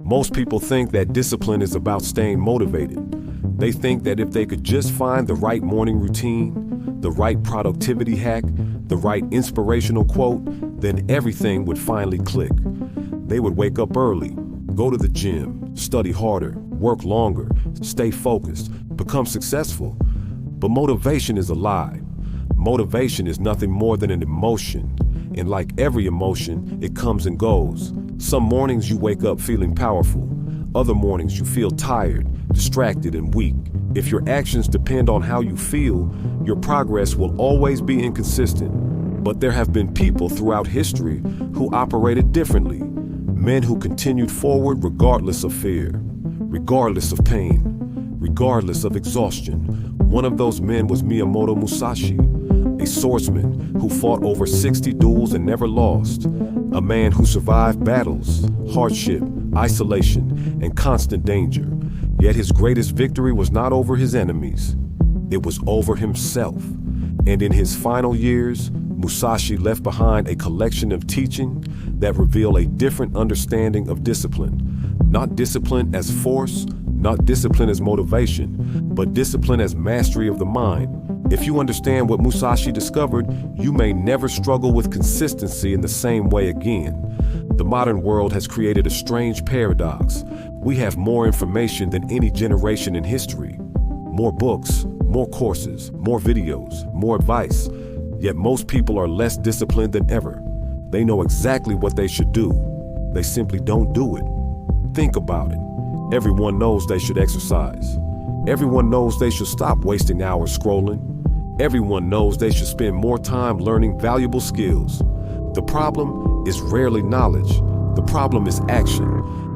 Most people think that discipline is about staying motivated. They think that if they could just find the right morning routine, the right productivity hack, the right inspirational quote, then everything would finally click. They would wake up early, go to the gym, study harder, work longer, stay focused, become successful. But motivation is a lie. Motivation is nothing more than an emotion. And like every emotion, it comes and goes. Some mornings you wake up feeling powerful. Other mornings you feel tired, distracted, and weak. If your actions depend on how you feel, your progress will always be inconsistent. But there have been people throughout history who operated differently. Men who continued forward regardless of fear, regardless of pain, regardless of exhaustion. One of those men was Miyamoto Musashi, a swordsman who fought over 60 duels and never lost. A man who survived battles, hardship, isolation, and constant danger. Yet his greatest victory was not over his enemies. It was over himself. And in his final years, Musashi left behind a collection of teaching that reveal a different understanding of discipline. Not discipline as force, not discipline as motivation, but discipline as mastery of the mind. If you understand what Musashi discovered, you may never struggle with consistency in the same way again. The modern world has created a strange paradox. We have more information than any generation in history. More books, more courses, more videos, more advice. Yet most people are less disciplined than ever. They know exactly what they should do. They simply don't do it. Think about it. Everyone knows they should exercise. Everyone knows they should stop wasting hours scrolling. Everyone knows they should spend more time learning valuable skills. The problem is rarely knowledge. The problem is action.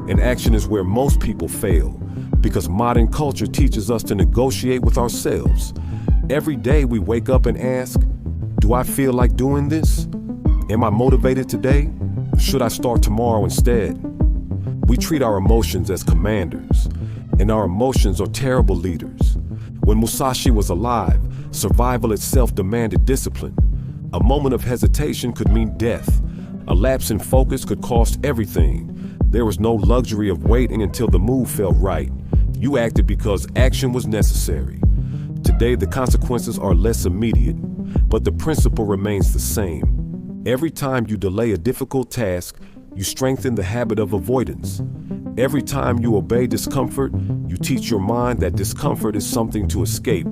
And action is where most people fail, because modern culture teaches us to negotiate with ourselves. Every day we wake up and ask, do I feel like doing this? Am I motivated today? Should I start tomorrow instead? We treat our emotions as commanders, and our emotions are terrible leaders. When Musashi was alive, survival itself demanded discipline. A moment of hesitation could mean death. A lapse in focus could cost everything. There was no luxury of waiting until the move felt right. You acted because action was necessary. Today, the consequences are less immediate, but the principle remains the same. Every time you delay a difficult task, you strengthen the habit of avoidance. Every time you obey discomfort, you teach your mind that discomfort is something to escape.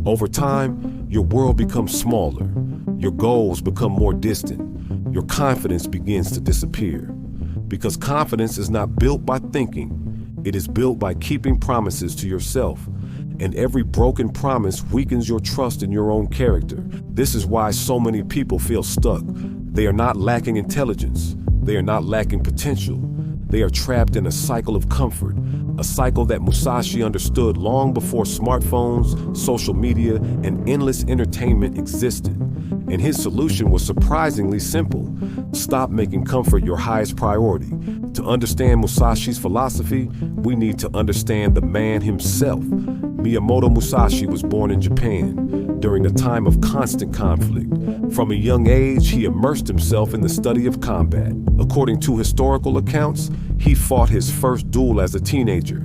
Over time, your world becomes smaller. Your goals become more distant. Your confidence begins to disappear. Because confidence is not built by thinking. It is built by keeping promises to yourself. And every broken promise weakens your trust in your own character. This is why so many people feel stuck. They are not lacking intelligence. They are not lacking potential. They are trapped in a cycle of comfort, a cycle that Musashi understood long before smartphones, social media, and endless entertainment existed. And his solution was surprisingly simple. Stop making comfort your highest priority. To understand Musashi's philosophy, we need to understand the man himself. Miyamoto Musashi was born in Japan during a time of constant conflict. From a young age, he immersed himself in the study of combat. According to historical accounts, he fought his first duel as a teenager,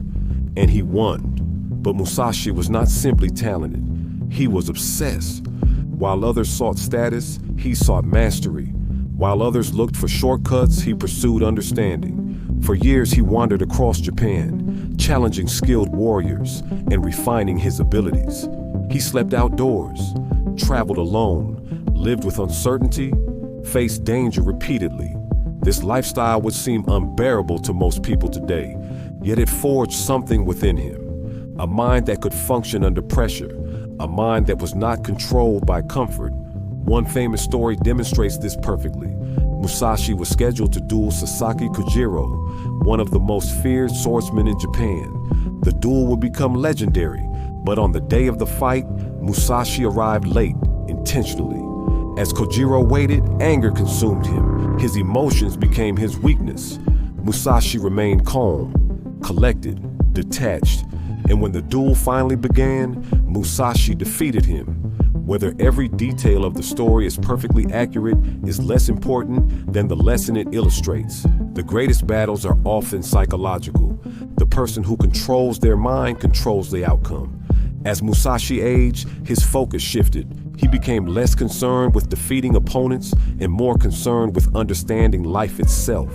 and he won. But Musashi was not simply talented. He was obsessed. While others sought status, he sought mastery. While others looked for shortcuts, he pursued understanding. For years, he wandered across Japan, challenging skilled warriors and refining his abilities. He slept outdoors, traveled alone, lived with uncertainty, faced danger repeatedly. This lifestyle would seem unbearable to most people today, yet it forged something within him. A mind that could function under pressure, a mind that was not controlled by comfort. One famous story demonstrates this perfectly. Musashi was scheduled to duel Sasaki Kojiro, one of the most feared swordsmen in Japan. The duel would become legendary, but on the day of the fight, Musashi arrived late, intentionally. As Kojiro waited, anger consumed him. His emotions became his weakness. Musashi remained calm, collected, detached. And when the duel finally began, Musashi defeated him. Whether every detail of the story is perfectly accurate is less important than the lesson it illustrates. The greatest battles are often psychological. The person who controls their mind controls the outcome. As Musashi aged, his focus shifted. He became less concerned with defeating opponents and more concerned with understanding life itself.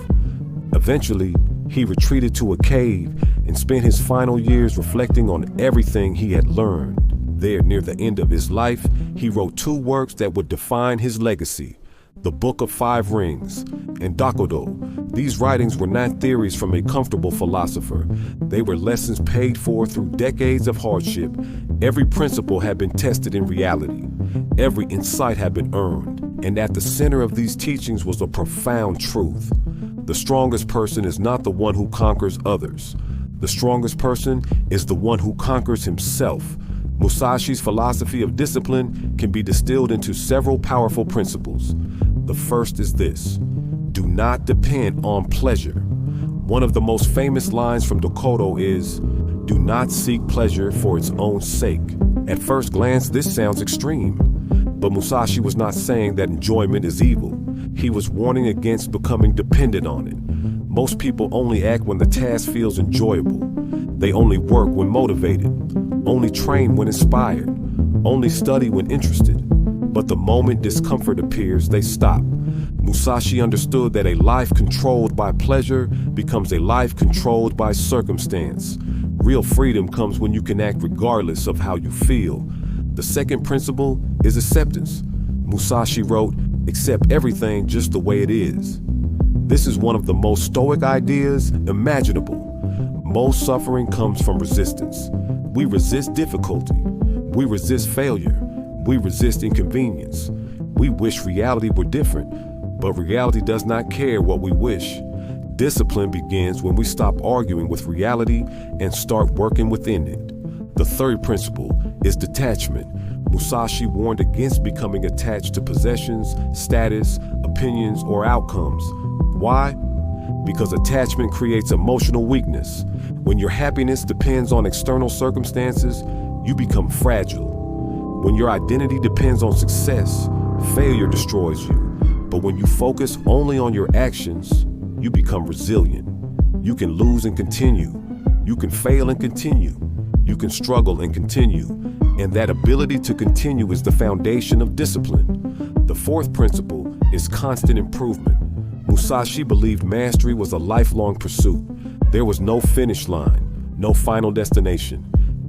Eventually, he retreated to a cave and spent his final years reflecting on everything he had learned. There, near the end of his life, he wrote 2 works that would define his legacy: The Book of 5 Rings and Dakodo. These writings were not theories from a comfortable philosopher. They were lessons paid for through decades of hardship. Every principle had been tested in reality. Every insight had been earned. And at the center of these teachings was a profound truth. The strongest person is not the one who conquers others. The strongest person is the one who conquers himself. Musashi's philosophy of discipline can be distilled into several powerful principles. The first is this: do not depend on pleasure. One of the most famous lines from Dakodo is, "Do not seek pleasure for its own sake." At first glance, this sounds extreme, but Musashi was not saying that enjoyment is evil. He was warning against becoming dependent on it. Most people only act when the task feels enjoyable. They only work when motivated, only train when inspired, only study when interested. But the moment discomfort appears, they stop. Musashi understood that a life controlled by pleasure becomes a life controlled by circumstance. Real freedom comes when you can act regardless of how you feel. The second principle is acceptance. Musashi wrote, "Accept everything just the way it is." This is one of the most stoic ideas imaginable. Most suffering comes from resistance. We resist difficulty. We resist failure. We resist inconvenience. We wish reality were different, but reality does not care what we wish. Discipline begins when we stop arguing with reality and start working within it. The third principle is detachment. Musashi warned against becoming attached to possessions, status, opinions, or outcomes. Why? Because attachment creates emotional weakness. When your happiness depends on external circumstances, you become fragile. When your identity depends on success, failure destroys you. But when you focus only on your actions, you become resilient. You can lose and continue. You can fail and continue. You can struggle and continue. And that ability to continue is the foundation of discipline. The fourth principle is constant improvement. Musashi believed mastery was a lifelong pursuit. There was no finish line, no final destination.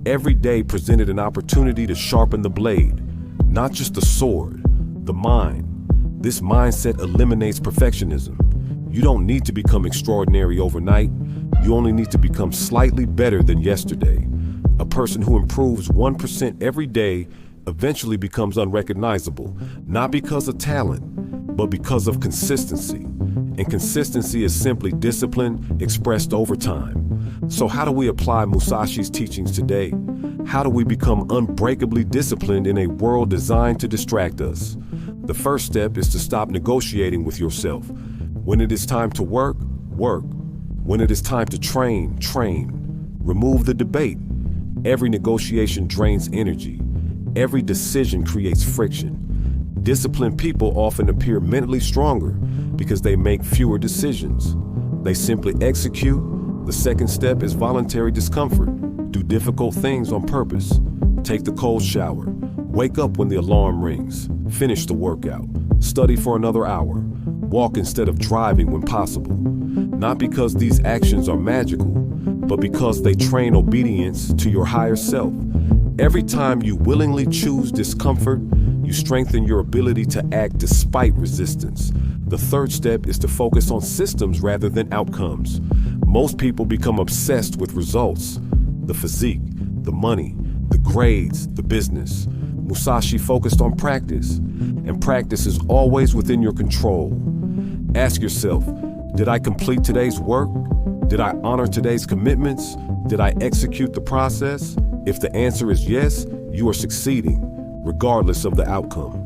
Every day presented an opportunity to sharpen the blade, not just the sword, the mind. This mindset eliminates perfectionism. You don't need to become extraordinary overnight. You only need to become slightly better than yesterday. A person who improves 1% every day eventually becomes unrecognizable, not because of talent, but because of consistency. And consistency is simply discipline expressed over time. So how do we apply Musashi's teachings today? How do we become unbreakably disciplined in a world designed to distract us? The first step is to stop negotiating with yourself. When it is time to work, work. When it is time to train, train. Remove the debate. Every negotiation drains energy. Every decision creates friction. Disciplined people often appear mentally stronger because they make fewer decisions. They simply execute. The second step is voluntary discomfort. Do difficult things on purpose. Take the cold shower. Wake up when the alarm rings. Finish the workout. Study for another hour. Walk instead of driving when possible. Not because these actions are magical, but because they train obedience to your higher self. Every time you willingly choose discomfort, you strengthen your ability to act despite resistance. The third step is to focus on systems rather than outcomes. Most people become obsessed with results. The physique, the money, the grades, the business. Musashi focused on practice, and practice is always within your control. Ask yourself, did I complete today's work? Did I honor today's commitments? Did I execute the process? If the answer is yes, you are succeeding, regardless of the outcome.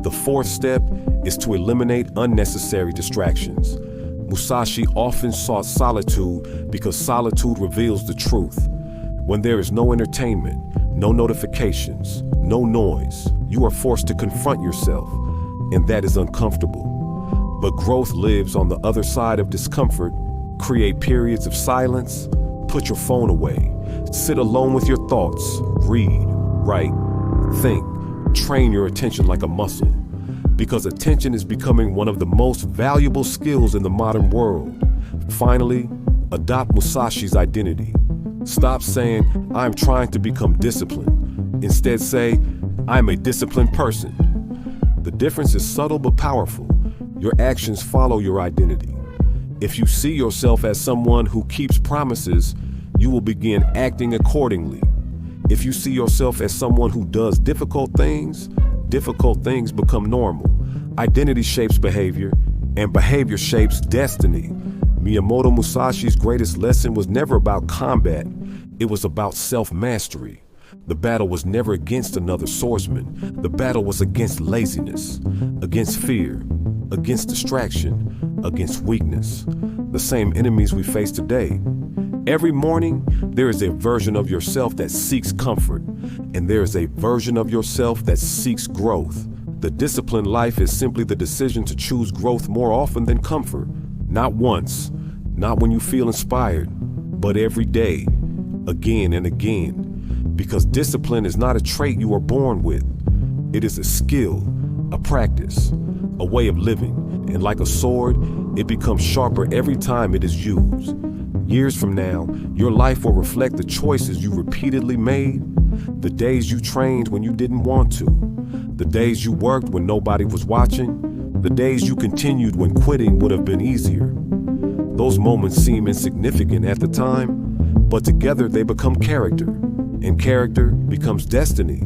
The fourth step is to eliminate unnecessary distractions. Musashi often sought solitude because solitude reveals the truth. When there is no entertainment, no notifications, no noise. You are forced to confront yourself, and that is uncomfortable. But growth lives on the other side of discomfort. Create periods of silence, put your phone away, sit alone with your thoughts, read, write, think, train your attention like a muscle. Because attention is becoming one of the most valuable skills in the modern world. Finally, adopt Musashi's identity. Stop saying, "I'm trying to become disciplined." Instead say, "I'm a disciplined person." The difference is subtle but powerful. Your actions follow your identity. If you see yourself as someone who keeps promises, you will begin acting accordingly. If you see yourself as someone who does difficult things become normal. Identity shapes behavior, and behavior shapes destiny. Miyamoto Musashi's greatest lesson was never about combat. It was about self-mastery. The battle was never against another swordsman. The battle was against laziness, against fear, against distraction, against weakness. The same enemies we face today. Every morning, there is a version of yourself that seeks comfort, and there is a version of yourself that seeks growth. The disciplined life is simply the decision to choose growth more often than comfort. Not once, not when you feel inspired, but every day, again and again. Because discipline is not a trait you are born with. It is a skill, a practice, a way of living. And like a sword, it becomes sharper every time it is used. Years from now, your life will reflect the choices you repeatedly made, the days you trained when you didn't want to, the days you worked when nobody was watching, the days you continued when quitting would have been easier. Those moments seem insignificant at the time, but together they become character, and character becomes destiny.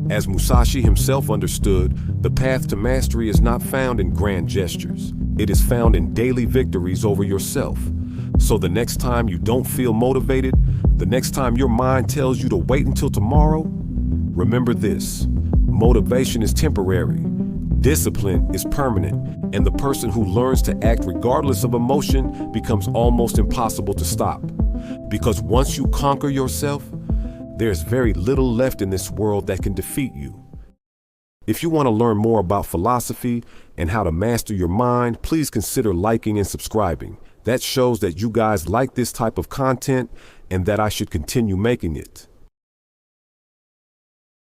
As Musashi himself understood, the path to mastery is not found in grand gestures. It is found in daily victories over yourself. So the next time you don't feel motivated, the next time your mind tells you to wait until tomorrow, remember this: motivation is temporary, discipline is permanent, and the person who learns to act regardless of emotion becomes almost impossible to stop. Because once you conquer yourself, there's very little left in this world that can defeat you. If you want to learn more about philosophy and how to master your mind, please consider liking and subscribing. That shows that you guys like this type of content and that I should continue making it.